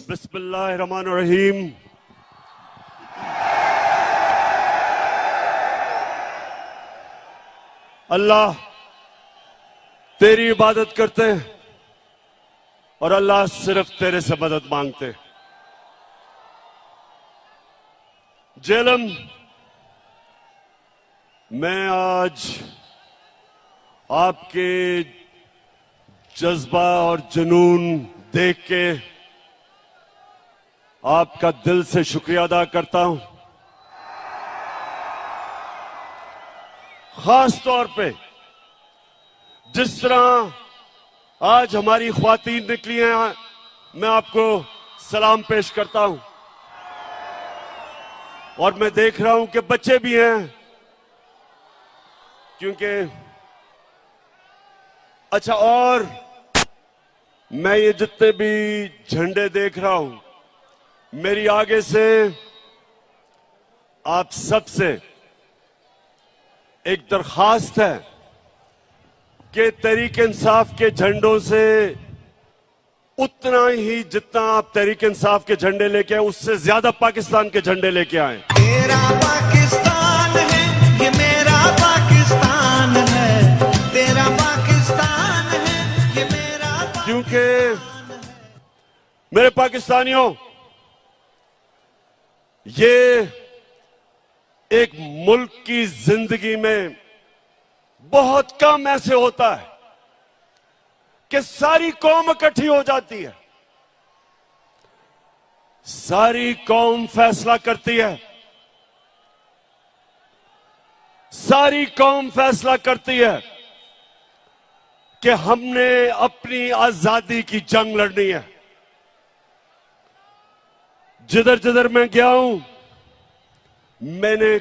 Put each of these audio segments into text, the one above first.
बिस्मिल्लाहिर्रहमानिर्रहीम। अल्लाह तेरी इबादत करते हैं और अल्लाह सिर्फ तेरे से मदद मांगते हैं। जेलम, मैं आज आपके जज्बा और जुनून देख के आपका दिल से शुक्रिया अदा करता हूं। खास तौर पे जिस तरह आज हमारी ख्वातीन निकली हैं, मैं आपको सलाम पेश करता हूं। और मैं देख रहा हूं कि बच्चे भी हैं, क्योंकि अच्छा, और मैं ये जितने भी झंडे देख रहा हूं, मेरी आगे से आप सबसे एक दरखास्त है कि तहरीक इंसाफ के झंडों से उतना ही जितना आप तहरीक इंसाफ के झंडे लेके आए, उससे ज्यादा पाकिस्तान के झंडे लेके आए। तेरा पाकिस्तान है, ये मेरा पाकिस्तान है, तेरा पाकिस्तान है, ये मेरा पाकिस्तान। क्योंकि मेरे पाकिस्तानियों, ये एक मुल्क की जिंदगी में बहुत कम ऐसे होता है कि सारी कौम इकट्ठी हो जाती है, सारी कौम फैसला करती है, सारी कौम फैसला करती है कि हमने अपनी आजादी की जंग लड़नी है। जिधर जिधर मैं गया हूं, मैंने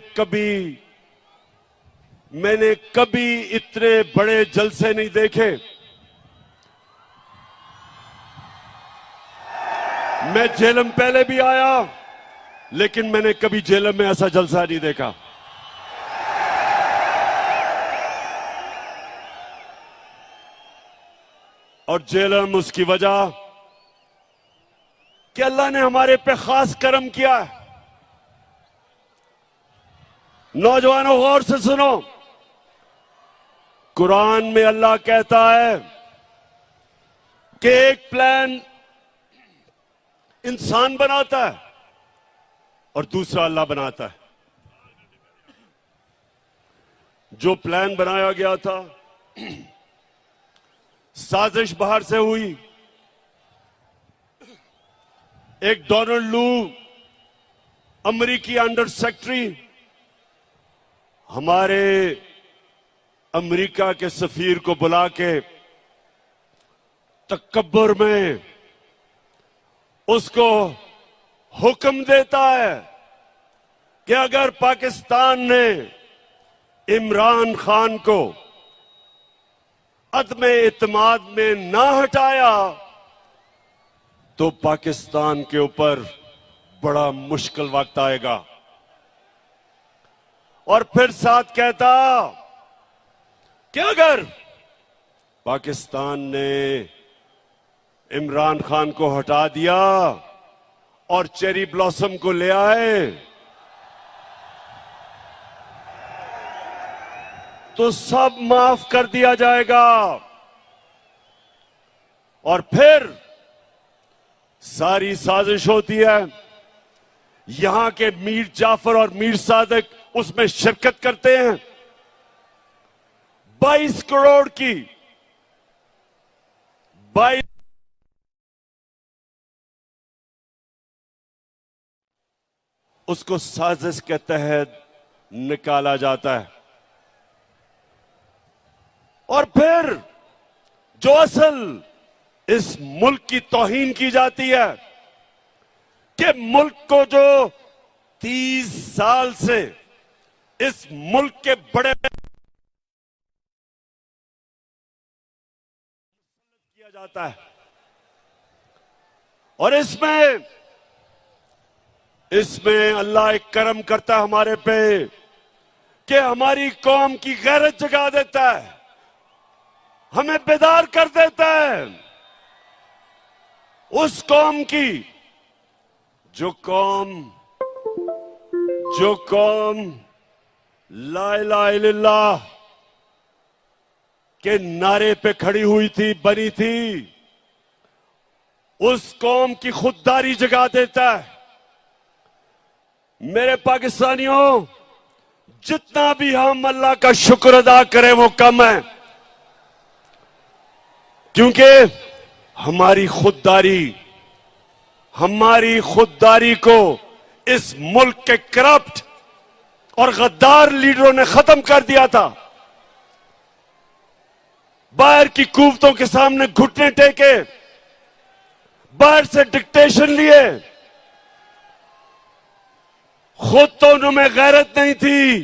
कभी इतने बड़े जलसे नहीं देखे। मैं जेलम पहले भी आया, लेकिन मैंने कभी जेलम में ऐसा जलसा नहीं देखा। और जेलम उसकी वजह कि अल्लाह ने हमारे पे खास करम किया है। नौजवानों, गौर से सुनो, कुरान में अल्लाह कहता है कि एक प्लान इंसान बनाता है और दूसरा अल्लाह बनाता है। जो प्लान बनाया गया था, साजिश बाहर से हुई। एक डोनाल्ड लू, अमेरिकी अंडर सेक्रेटरी, हमारे अमेरिका के सफीर को बुला के तकब्बुर में उसको हुक्म देता है कि अगर पाकिस्तान ने इमरान खान को अदमे इत्मीनान में ना हटाया तो पाकिस्तान के ऊपर बड़ा मुश्किल वक्त आएगा। और फिर साथ कहता कि अगर पाकिस्तान ने इमरान खान को हटा दिया और चेरी ब्लॉसम को ले आए तो सब माफ कर दिया जाएगा। और फिर सारी साजिश होती है, यहां के मीर जाफर और मीर सादिक उसमें शिरकत करते हैं। 22 करोड़ की 22 उसको साजिश के तहत निकाला जाता है। और फिर जो असल इस मुल्क की तौहीन की जाती है कि मुल्क को जो 30 साल से इस मुल्क के बड़े किया जाता है, और इसमें अल्लाह एक करम करता है हमारे पे कि हमारी कौम की गैरत जगा देता है, हमें बेदार कर देता है। उस कौम की जो कौम ला इलाहा इल्लल्लाह के नारे पे खड़ी हुई थी, बनी थी, उस कौम की खुददारी जगा देता है। मेरे पाकिस्तानियों, जितना भी हम अल्लाह का शुक्र अदा करें वो कम है, क्योंकि हमारी खुददारी को इस मुल्क के करप्ट और गद्दार लीडरों ने खत्म कर दिया था। बाहर की कुव्वतों के सामने घुटने टेके, बाहर से डिक्टेशन लिए, खुद तो उनमें गैरत नहीं थी,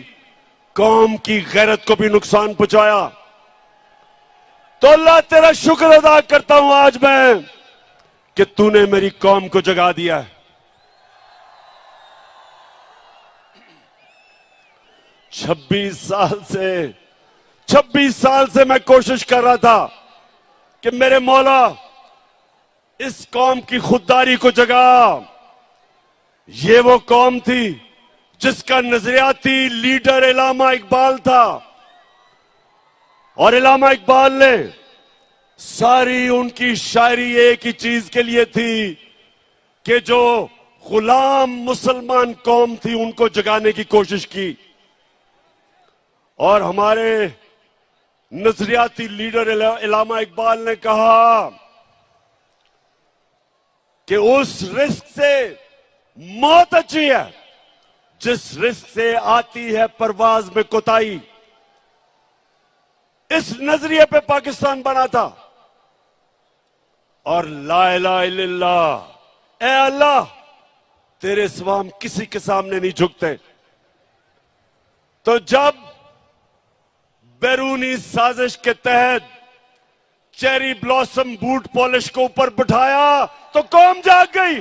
कौम की गैरत को भी नुकसान पहुंचाया। तो अल्लाह तेरा शुक्र अदा करता हूं आज मैं कि तूने मेरी कौम को जगा दिया है। 26 साल से मैं कोशिश कर रहा था कि मेरे मौला इस कौम की खुददारी को जगा। ये वो कौम थी जिसका नजरियाती लीडर इल्लामा इकबाल था, और इल्लामा इकबाल ने सारी उनकी शायरी एक ही चीज के लिए थी कि जो गुलाम मुसलमान कौम थी उनको जगाने की कोशिश की। और हमारे नजरियाती लीडर इल्लामा इकबाल ने कहा कि उस रिस्क से मौत अच्छी है जिस रिस्क से आती है परवाज में कोताही। इस नजरिए पे पाकिस्तान बना था। और ला इलाहा इल्लल्लाह, ए अल्लाह तेरे सिवा हम किसी के सामने नहीं झुकते। तो जब बैरूनी साजिश के तहत चेरी ब्लॉसम बूट पॉलिश को ऊपर बिठाया तो कौम जाग गई।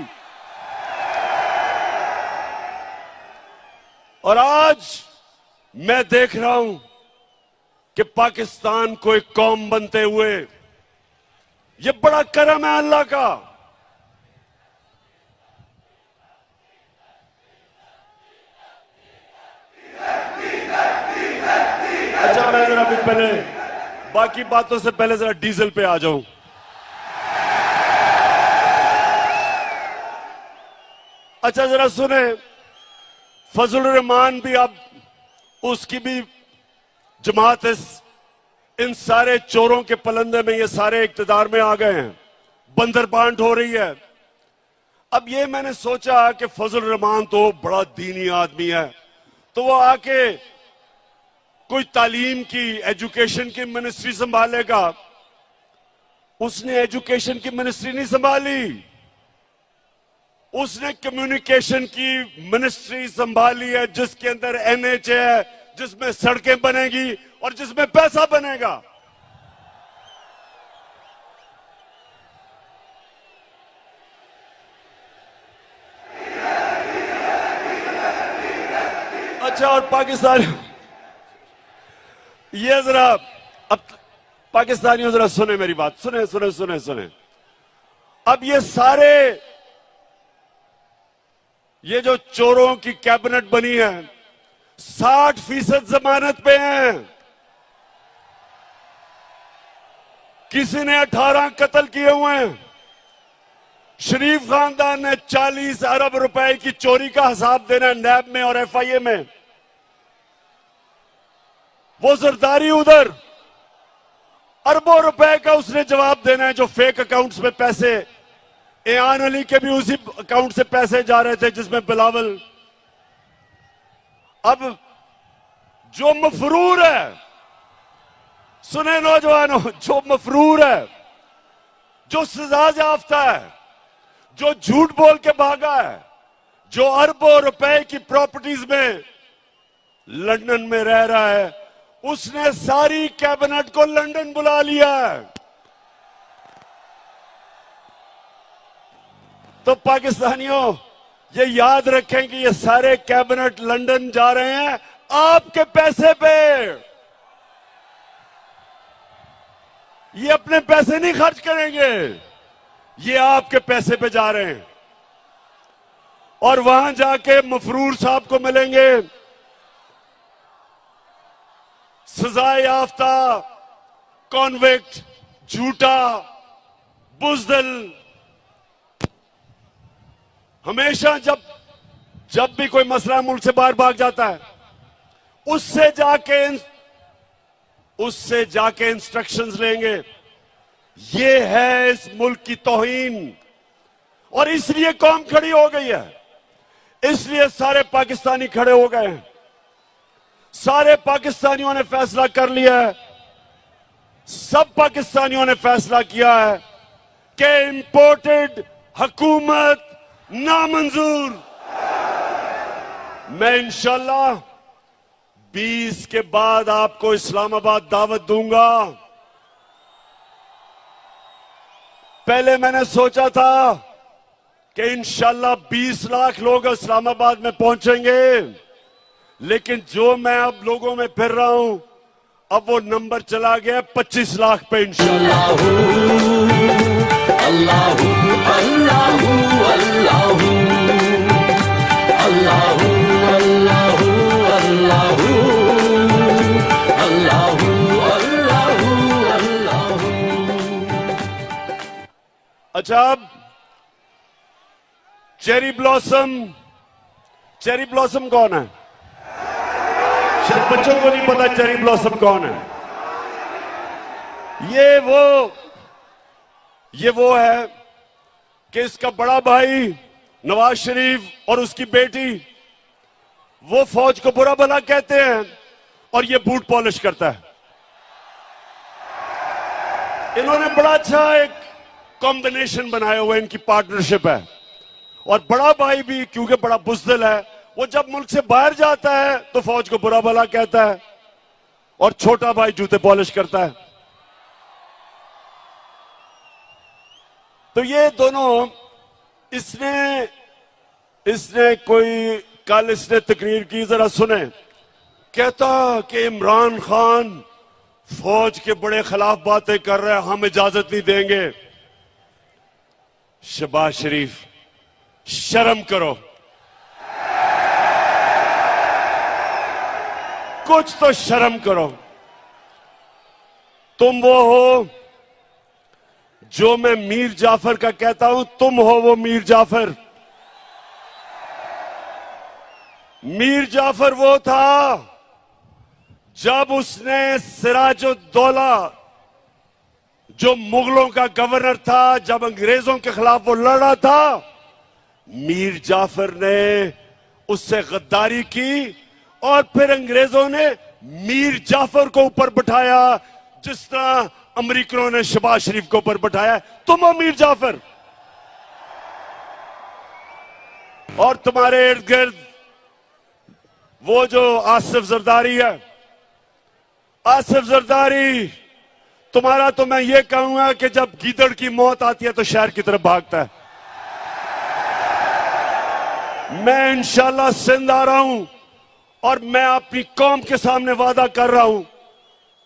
और आज मैं देख रहा हूं कि पाकिस्तान को एक कौम बनते हुए, ये बड़ा करम है अल्लाह का। अच्छा, मैं जरा भी पहले बाकी बातों से पहले जरा डीजल पे आ जाऊं। अच्छा जरा सुने, फजलुर रहमान भी, अब उसकी भी जमात इन सारे चोरों के पलंदे में ये सारे इक्तदार में आ गए हैं, बंदर बांट हो रही है। अब ये मैंने सोचा कि फजलुर रहमान तो बड़ा दीनी आदमी है, तो वो आके कोई तालीम की, एजुकेशन की मिनिस्ट्री संभालेगा। उसने एजुकेशन की मिनिस्ट्री नहीं संभाली, उसने कम्युनिकेशन की मिनिस्ट्री संभाली है, जिसके अंदर एनएच है, जिसमें सड़कें बनेगी और जिसमें पैसा बनेगा। अच्छा, और पाकिस्तान, ये जरा, अब पाकिस्तानियों जरा सुने मेरी बात, सुने सुने सुने सुने। अब ये सारे, ये जो चोरों की कैबिनेट बनी है 60% जमानत पे हैं। किसी ने 18 कत्ल किए हुए हैं। शरीफ खानदान ने 40 अरब रुपए की चोरी का हिसाब देना है नैब में और एफआईए में। वो जरदारी उधर अरबों रुपए का उसने जवाब देना है, जो फेक अकाउंट्स में पैसे, एआन अली के भी उसी अकाउंट से पैसे जा रहे थे जिसमें बिलावल। अब जो मफरूर है, सुने नौजवानों, जो मफरूर है, जो सजा याफ्ता है, जो झूठ बोल के भागा है, जो अरबों रुपए की प्रॉपर्टीज में लंदन में रह रहा है, उसने सारी कैबिनेट को लंदन बुला लिया है। तो पाकिस्तानियों ये याद रखें कि ये सारे कैबिनेट लंदन जा रहे हैं आपके पैसे पे। ये अपने पैसे नहीं खर्च करेंगे, ये आपके पैसे पे जा रहे हैं। और वहां जाके मफरूर साहब को मिलेंगे, सजा याफ्ता, कॉन्विक्ट, झूठा, बुजदिल। हमेशा जब भी कोई मसला मुल्क से बाहर भाग जाता है, उससे जाके इंस्ट्रक्शंस लेंगे। ये है इस मुल्क की तौहीन। और इसलिए कौम खड़ी हो गई है, इसलिए सारे पाकिस्तानी खड़े हो गए हैं। सारे पाकिस्तानियों ने फैसला कर लिया है, सब पाकिस्तानियों ने फैसला किया है कि इंपोर्टेड हुकूमत नामंजूर। मैं इंशाल्लाह 20 के बाद आपको इस्लामाबाद दावत दूंगा। पहले मैंने सोचा था कि इंशाल्लाह 20 लाख लोग इस्लामाबाद में पहुंचेंगे, लेकिन जो मैं अब लोगों में फिर रहा हूं, अब वो नंबर चला गया 25 लाख पे इंशाल्लाह। अल्लाहू अल्लाहू अल्लाहू अल्लाहू अल्लाहू अल्लाहू अल्लाहू अल्लाहू अल्लाहू। अच्छा, अब चेरी ब्लॉसम कौन है? शायद बच्चों को नहीं पता चेरी ब्लॉसम कौन है। ये वो है कि इसका बड़ा भाई नवाज शरीफ और उसकी बेटी, वो फौज को बुरा भला कहते हैं और ये बूट पॉलिश करता है। इन्होंने बड़ा अच्छा एक कॉम्बिनेशन बनाया हुआ, इनकी पार्टनरशिप है। और बड़ा भाई भी क्योंकि बड़ा बुज़दिल है, वो जब मुल्क से बाहर जाता है तो फौज को बुरा भला कहता है, और छोटा भाई जूते पॉलिश करता है। तो ये दोनों, इसने कोई कल इसने तकरीर की, जरा सुने। कहता कि इमरान खान फौज के बड़े खिलाफ बातें कर रहे हैं, हम इजाजत नहीं देंगे। शहबाज शरीफ, शर्म करो, कुछ तो शर्म करो। तुम वो हो जो मैं मीर जाफर का कहता हूं, तुम हो वो मीर जाफर। मीर जाफर वो था जब उसने सिराजुद्दौला, जो मुगलों का गवर्नर था, जब अंग्रेजों के खिलाफ वो लड़ा था, मीर जाफर ने उससे गद्दारी की और फिर अंग्रेजों ने मीर जाफर को ऊपर बिठाया, जिस तरह अमेरिकनों ने शहबाज शरीफ को ऊपर बिठाया। तुम हो मीर जाफर। और तुम्हारे इर्द गिर्द वो जो आसिफ जरदारी है, आसिफ जरदारी तुम्हारा तो मैं ये कहूंगा कि जब गीदड़ की मौत आती है तो शहर की तरफ भागता है। मैं इंशाल्लाह सिंध आ रहा हूं और मैं अपनी कौम के सामने वादा कर रहा हूं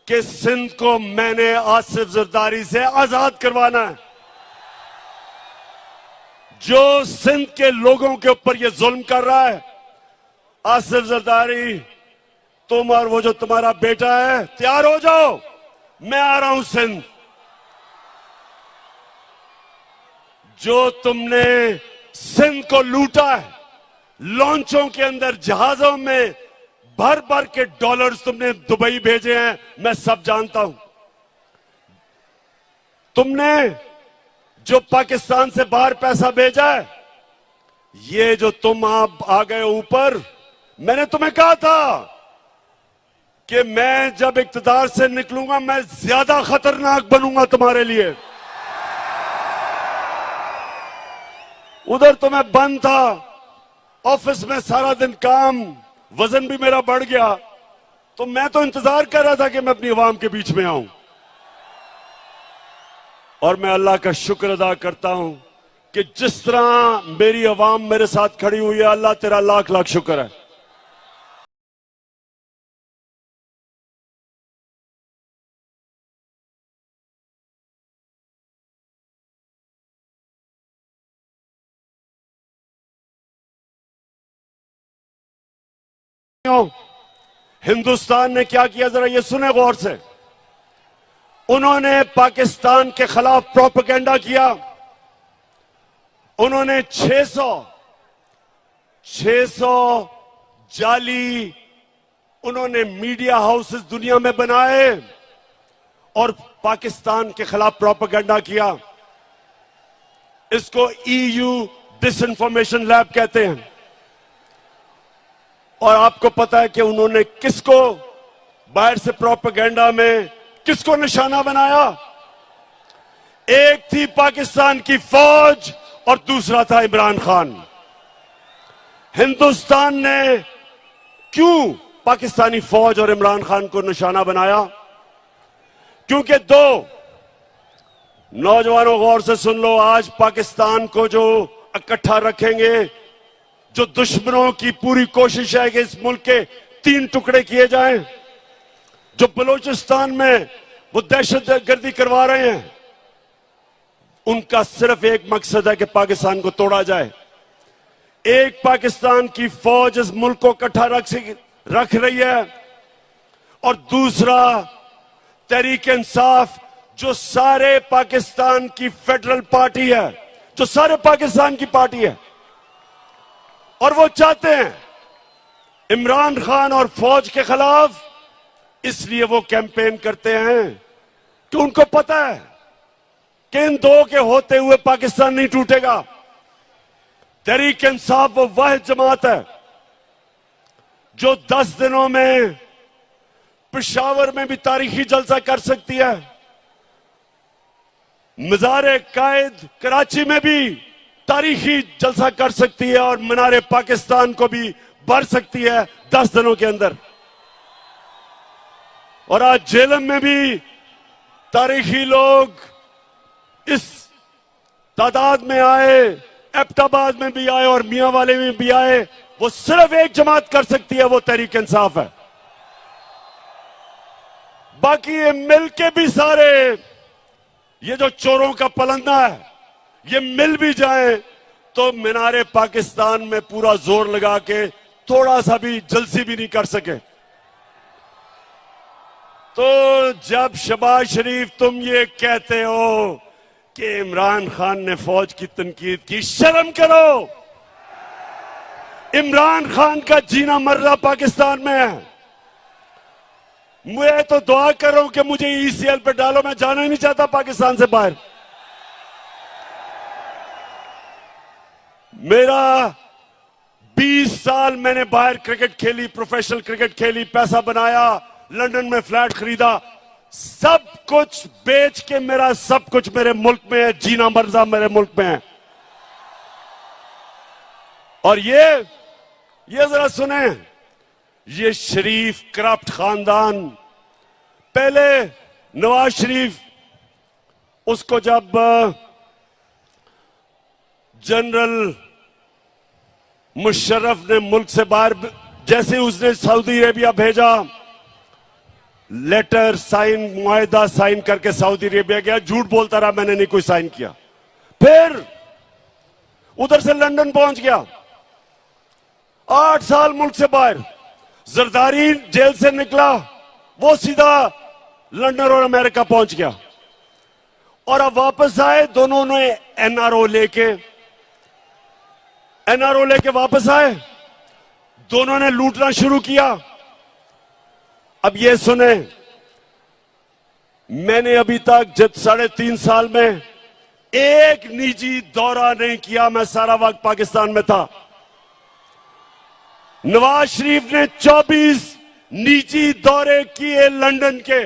कि सिंध को मैंने आसिफ जरदारी से आजाद करवाना है। जो सिंध के लोगों के ऊपर ये जुल्म कर रहा है, आसिफ जरदारी, तुम और वो जो तुम्हारा बेटा है, तैयार हो जाओ, मैं आ रहा हूं सिंध। जो तुमने सिंध को लूटा है, लॉन्चों के अंदर, जहाजों में भर भर के डॉलर्स तुमने दुबई भेजे हैं, मैं सब जानता हूं। तुमने जो पाकिस्तान से बाहर पैसा भेजा है, ये जो तुम आप आ गए ऊपर, मैंने तुम्हें कहा था कि मैं जब इक्तदार से निकलूंगा मैं ज्यादा खतरनाक बनूंगा तुम्हारे लिए। उधर तो मैं बंद था, ऑफिस में सारा दिन काम, वजन भी मेरा बढ़ गया, तो मैं तो इंतजार कर रहा था कि मैं अपनी आवाम के बीच में आऊं। और मैं अल्लाह का शुक्र अदा करता हूं कि जिस तरह मेरी आवाम मेरे साथ खड़ी हुई है, अल्लाह तेरा लाख लाख शुक्र है। हिंदुस्तान ने क्या किया, जरा ये सुने गौर से। उन्होंने पाकिस्तान के खिलाफ प्रोपेगेंडा किया। उन्होंने 600 जाली उन्होंने मीडिया हाउसेस दुनिया में बनाए और पाकिस्तान के खिलाफ प्रोपेगेंडा किया। इसको EU डिसइंफॉर्मेशन लैब कहते हैं। और आपको पता है कि उन्होंने किसको बाहर से प्रोपेगेंडा में किसको निशाना बनाया? एक थी पाकिस्तान की फौज और दूसरा था इमरान खान। हिंदुस्तान ने क्यों पाकिस्तानी फौज और इमरान खान को निशाना बनाया? क्योंकि दो नौजवानों, गौर से सुन लो, आज पाकिस्तान को जो इकट्ठा रखेंगे, जो दुश्मनों की पूरी कोशिश है कि इस मुल्क के 3 टुकड़े किए जाएं, जो बलूचिस्तान में वो दहशतगर्दी करवा रहे हैं, उनका सिर्फ एक मकसद है कि पाकिस्तान को तोड़ा जाए। एक पाकिस्तान की फौज इस मुल्क को इकट्ठा रख रही है और दूसरा तहरीक इंसाफ, जो सारे पाकिस्तान की फेडरल पार्टी है, जो सारे पाकिस्तान की पार्टी है, और वो चाहते हैं इमरान खान और फौज के खिलाफ। इसलिए वो कैंपेन करते हैं कि उनको पता है कि इन दो के होते हुए पाकिस्तान नहीं टूटेगा। तहरीक इंसाफ वो वह जमात है जो 10 दिनों में पेशावर में भी तारीखी जलसा कर सकती है, मज़ार कायद कराची में भी तारीखी जलसा कर सकती है और मीनार पाकिस्तान को भी भर सकती है 10 दिनों के अंदर। और आज झेलम में भी तारीखी लोग इस तादाद में आए, एबटाबाद में भी आए और मियां वाले में भी आए। वो सिर्फ एक जमात कर सकती है, वो तहरीक इंसाफ है। बाकी ये मिलके भी सारे, ये जो चोरों का पलंदा है, ये मिल भी जाए तो मीनारे पाकिस्तान में पूरा जोर लगा के थोड़ा सा भी जलसी भी नहीं कर सके। तो जब शहबाज शरीफ तुम ये कहते हो कि इमरान खान ने फौज की तनकीद की, शर्म करो। इमरान खान का जीना मरना पाकिस्तान में है। मैं तो दुआ कर रहा हूं कि मुझे ECL पे डालो, मैं जाना ही नहीं चाहता पाकिस्तान से बाहर। मेरा 20 साल मैंने बाहर क्रिकेट खेली, प्रोफेशनल क्रिकेट खेली, पैसा बनाया, लंदन में फ्लैट खरीदा, सब कुछ बेच के मेरा सब कुछ मेरे मुल्क में है, जीना मरना मेरे मुल्क में है। और ये जरा सुने, ये शरीफ करप्ट खानदान, पहले नवाज शरीफ, उसको जब जनरल मुशर्रफ ने मुल्क से बाहर, जैसे उसने सऊदी अरेबिया भेजा, लेटर साइन, मुआहदा साइन करके सऊदी अरेबिया गया, झूठ बोलता रहा मैंने नहीं कोई साइन किया। फिर उधर से लंदन पहुंच गया, 8 साल मुल्क से बाहर। जरदारी जेल से निकला, वो सीधा लंदन और अमेरिका पहुंच गया। और अब वापस आए, दोनों ने NRO लेके वापस आए, दोनों ने लूटना शुरू किया। अब ये सुने, मैंने अभी तक जब 3.5 साल में एक निजी दौरा नहीं किया, मैं सारा वक्त पाकिस्तान में था। नवाज शरीफ ने 24 निजी दौरे किए लंदन के,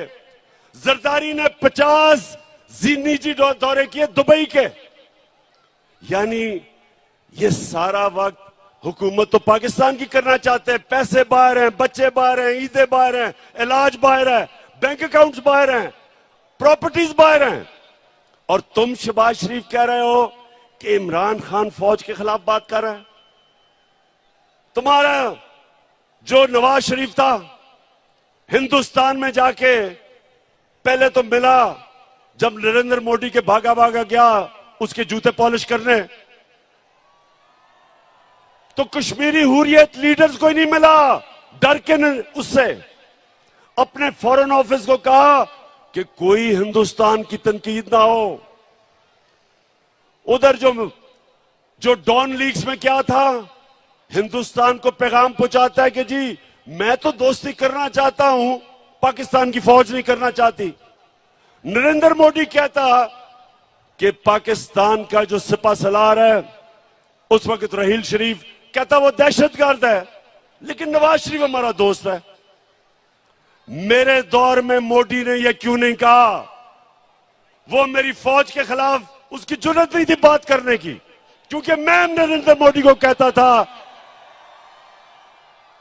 जरदारी ने 50 निजी दौरे किए दुबई के। यानी ये सारा वक्त हुकूमत तो पाकिस्तान की करना चाहते हैं, पैसे बाहर हैं, बच्चे बाहर हैं, ईदें बाहर हैं, इलाज बाहर है, बैंक अकाउंट्स बाहर हैं, प्रॉपर्टीज बाहर हैं। और तुम शहबाज शरीफ कह रहे हो कि इमरान खान फौज के खिलाफ बात कर रहा है। तुम्हारा जो नवाज शरीफ था, हिंदुस्तान में जाके पहले तो मिला, जब नरेंद्र मोदी के भागा गया उसके जूते पॉलिश करने, तो कश्मीरी हुर्रियत लीडर्स को ही नहीं मिला, डर के उससे अपने फॉरेन ऑफिस को कहा कि कोई हिंदुस्तान की तनकीद ना हो। उधर जो डॉन लीग्स में क्या था, हिंदुस्तान को पैगाम पहुंचाता है कि जी मैं तो दोस्ती करना चाहता हूं, पाकिस्तान की फौज नहीं करना चाहती। नरेंद्र मोदी कहता कि पाकिस्तान का जो सिपा सलार है उस वक्त रहील शरीफ, कहता वो दहशतगर्द है, लेकिन नवाज शरीफ हमारा दोस्त है। मेरे दौर में मोदी ने यह क्यों नहीं कहा? वो मेरी फौज के खिलाफ उसकी जुर्रत नहीं थी बात करने की, क्योंकि मैं नरेंद्र मोदी को कहता था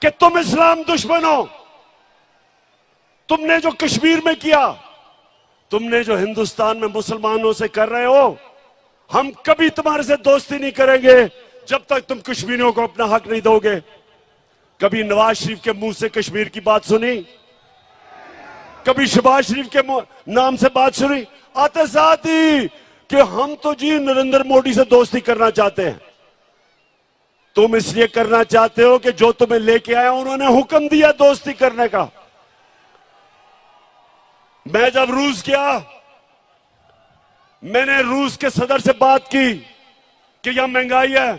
कि तुम इस्लाम दुश्मन हो, तुमने जो कश्मीर में किया, तुमने जो हिंदुस्तान में मुसलमानों से कर रहे हो, हम कभी तुम्हारे से दोस्ती नहीं करेंगे जब तक तुम कश्मीरियों को अपना हक नहीं दोगे। कभी नवाज शरीफ के मुंह से कश्मीर की बात सुनी? कभी शहबाज शरीफ के नाम से बात सुनी? आते साथ ही कि हम तो जी नरेंद्र मोदी से दोस्ती करना चाहते हैं। तुम इसलिए करना चाहते हो कि जो तुम्हें लेके आया उन्होंने हुक्म दिया दोस्ती करने का। मैं जब रूस गया, मैंने रूस के सदर से बात की कि यहां महंगाई है,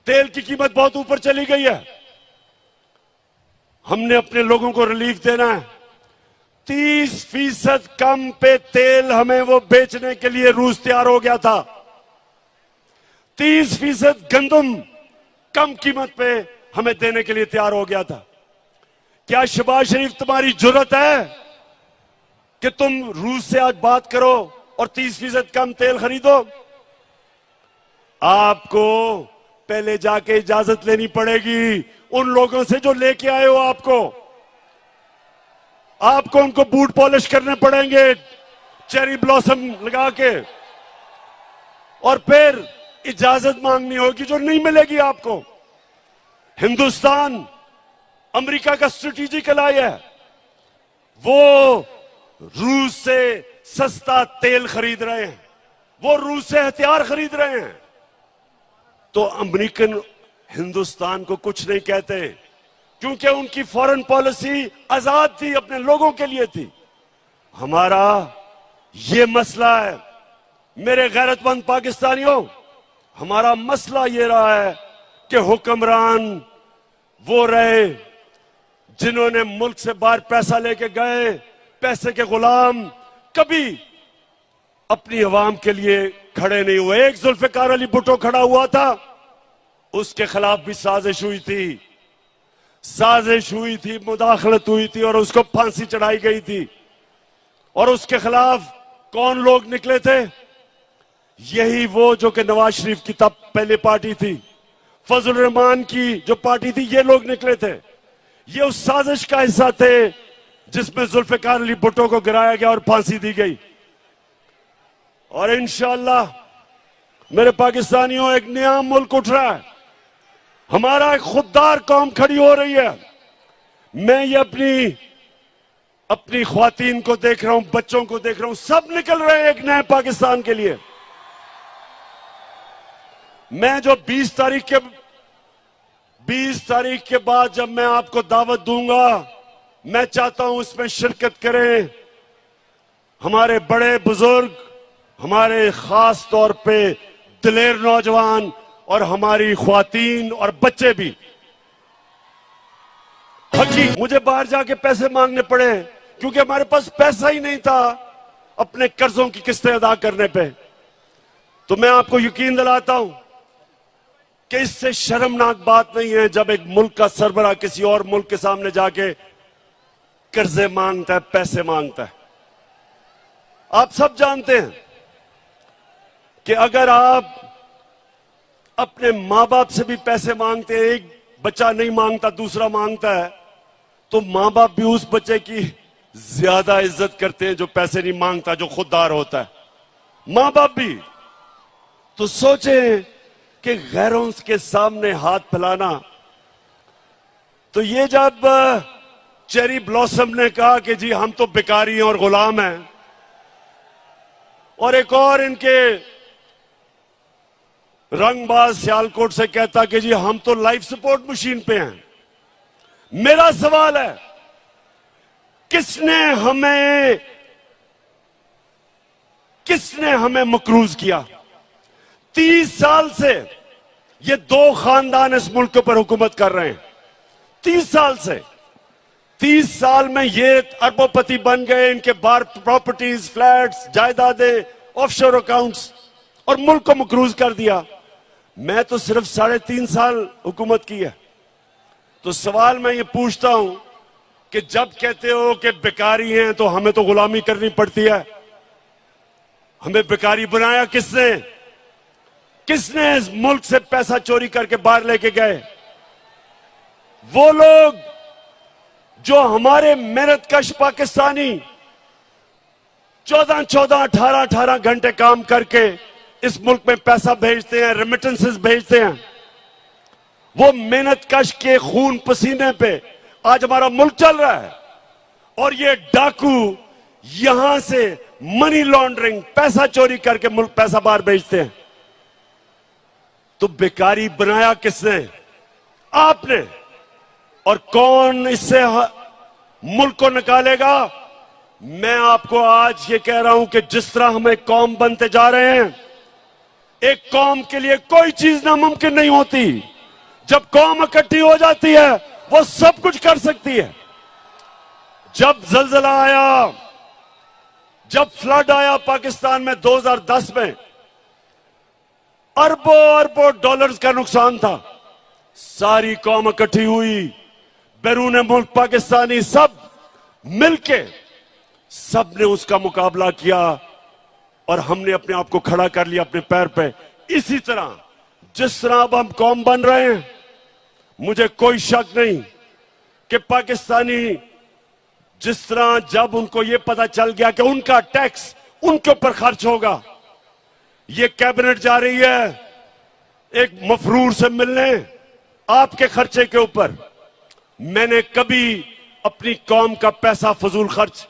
तेल की कीमत बहुत ऊपर चली गई है, हमने अपने लोगों को रिलीफ देना है। 30% कम पे तेल हमें वो बेचने के लिए रूस तैयार हो गया था। 30% गंदम कम कीमत पे हमें देने के लिए तैयार हो गया था। क्या शहबाज शरीफ तुम्हारी जुर्रत है कि तुम रूस से आज बात करो और 30% कम तेल खरीदो? आपको पहले जाके इजाजत लेनी पड़ेगी उन लोगों से जो लेके आए हो। आपको उनको बूट पॉलिश करने पड़ेंगे चेरी ब्लॉसम लगा के, और फिर इजाजत मांगनी होगी जो नहीं मिलेगी आपको। हिंदुस्तान अमेरिका का स्ट्रेटेजिक एलाय है, वो रूस से सस्ता तेल खरीद रहे हैं, वो रूस से हथियार खरीद रहे हैं। तो अमेरिकन हिंदुस्तान को कुछ नहीं कहते, क्योंकि उनकी फॉरेन पॉलिसी आजाद थी, अपने लोगों के लिए थी। हमारा ये मसला है मेरे गैरतमंद पाकिस्तानियों, हमारा मसला ये रहा है कि हुक्मरान वो रहे जिन्होंने मुल्क से बाहर पैसा लेके गए, पैसे के गुलाम, कभी अपनी अवाम के लिए खड़े नहीं हुए। एक जुल्फिकार अली भुट्टो खड़ा हुआ था, उसके खिलाफ भी साजिश हुई थी, मुदाखलत हुई थी और उसको फांसी चढ़ाई गई थी। और उसके खिलाफ कौन लोग निकले थे? यही वो जो कि नवाज शरीफ की तब पहले पार्टी थी, फजल रहमान की जो पार्टी थी, ये लोग निकले थे। ये उस साजिश का हिस्सा थे जिसमें जुल्फिकार अली भुट्टो को गिराया गया और फांसी दी गई। और इंशाअल्लाह मेरे पाकिस्तानियों, एक नया मुल्क उठ रहा है, हमारा एक खुददार कौम खड़ी हो रही है। मैं ये अपनी ख्वातीन को देख रहा हूं, बच्चों को देख रहा हूं, सब निकल रहे हैं एक नए पाकिस्तान के लिए। मैं जो 20 तारीख के बाद जब मैं आपको दावत दूंगा, मैं चाहता हूं उसमें शिरकत करें हमारे बड़े बुजुर्ग, हमारे खास तौर पे दिलेर नौजवान और हमारी ख्वातीन और बच्चे भी। मुझे बाहर जाके पैसे मांगने पड़े क्योंकि हमारे पास पैसा ही नहीं था अपने कर्जों की किस्तें अदा करने पे। तो मैं आपको यकीन दिलाता हूं कि इससे शर्मनाक बात नहीं है जब एक मुल्क का सरबराह किसी और मुल्क के सामने जाके कर्जे मांगता है, पैसे मांगता है। आप सब जानते हैं कि अगर आप अपने मां बाप से भी पैसे मांगते हैं, एक बच्चा नहीं मांगता दूसरा मांगता है, तो मां बाप भी उस बच्चे की ज्यादा इज्जत करते हैं जो पैसे नहीं मांगता, जो खुददार होता है। मां बाप भी तो सोचे कि गैरों के सामने हाथ फैलाना। तो ये जब चेरी ब्लॉसम ने कहा कि जी हम तो भिखारी हैं और गुलाम हैं, और एक और इनके रंगबाज सियालकोट से कहता कि जी हम तो लाइफ सपोर्ट मशीन पे हैं, मेरा सवाल है, किसने हमें मकरूज किया? 30 साल से ये दो खानदान इस मुल्क पर हुकूमत कर रहे हैं। 30 साल से, 30 साल में ये अरबोपति बन गए, इनके बार प्रॉपर्टीज, फ्लैट्स, जायदादें, ऑफशोर अकाउंट्स, और मुल्क को मकरूज कर दिया। मैं तो सिर्फ 3.5 साल हुकूमत की है। तो सवाल मैं ये पूछता हूं कि जब कहते हो कि बेकारी हैं तो हमें तो गुलामी करनी पड़ती है, हमें बेकारी बनाया किसने? किसने इस मुल्क से पैसा चोरी करके बाहर लेके गए? वो लोग जो हमारे मेहनतकश पाकिस्तानी 14-14, 18-18 घंटे काम करके इस मुल्क में पैसा भेजते हैं, रेमिटेंसेस भेजते हैं, वो मेहनतकश के खून पसीने पे आज हमारा मुल्क चल रहा है। और ये डाकू यहां से मनी लॉन्ड्रिंग, पैसा चोरी करके मुल्क पैसा बाहर भेजते हैं। तो बेकारी बनाया किसने? आपने। और कौन इससे मुल्क को निकालेगा? मैं आपको आज ये कह रहा हूं कि जिस तरह हम एक कौम बनते जा रहे हैं, एक कौम के लिए कोई चीज नामुमकिन नहीं होती। जब कौम इकट्ठी हो जाती है वो सब कुछ कर सकती है। जब जलजला आया, जब फ्लड आया पाकिस्तान में 2010 में, अरबों अरबों डॉलर्स का नुकसान था। सारी कौम इकट्ठी हुई, बैरून मुल्क पाकिस्तानी सब मिलके, सब ने उसका मुकाबला किया और हमने अपने आप को खड़ा कर लिया अपने पैर पे। इसी तरह जिस तरह अब हम कौम बन रहे हैं, मुझे कोई शक नहीं कि पाकिस्तानी जिस तरह जब उनको यह पता चल गया कि उनका टैक्स उनके ऊपर खर्च होगा, ये कैबिनेट जा रही है एक मफरूर से मिलने आपके खर्चे के ऊपर। मैंने कभी अपनी कौम का पैसा फजूल खर्च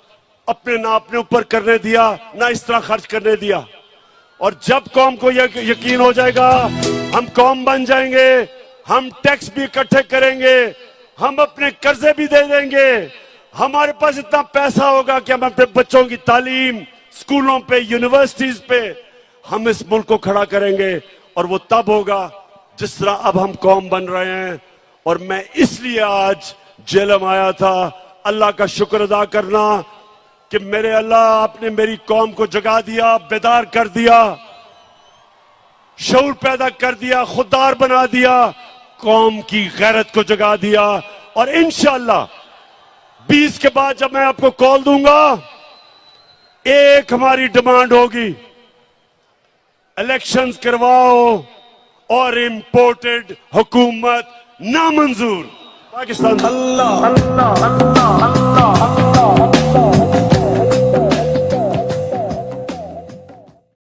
ना अपने ऊपर करने दिया, ना इस तरह खर्च करने दिया। और जब कौम को यकीन हो जाएगा हम कौम बन जाएंगे, हम टैक्स भी इकट्ठे करेंगे, हम अपने कर्जे भी दे देंगे, हमारे पास इतना पैसा होगा कि हम अपने बच्चों की तालीम, स्कूलों पे, यूनिवर्सिटीज पे हम इस मुल्क को खड़ा करेंगे। और वो तब होगा जिस तरह अब हम कौम बन रहे हैं। और मैं इसलिए आज जेलम आया था, अल्लाह का शुक्र अदा करना कि मेरे अल्लाह आपने मेरी कौम को जगा दिया, बेदार कर दिया, शऊर पैदा कर दिया, खुददार बना दिया, कौम की गैरत को जगा दिया। और इंशाअल्लाह 20 के बाद जब मैं आपको कॉल दूंगा, एक हमारी डिमांड होगी, इलेक्शंस करवाओ और इंपोर्टेड हुकूमत नामंजूर। पाकिस्तान अल्लाह अल्लाह अल्लाह अल्लाह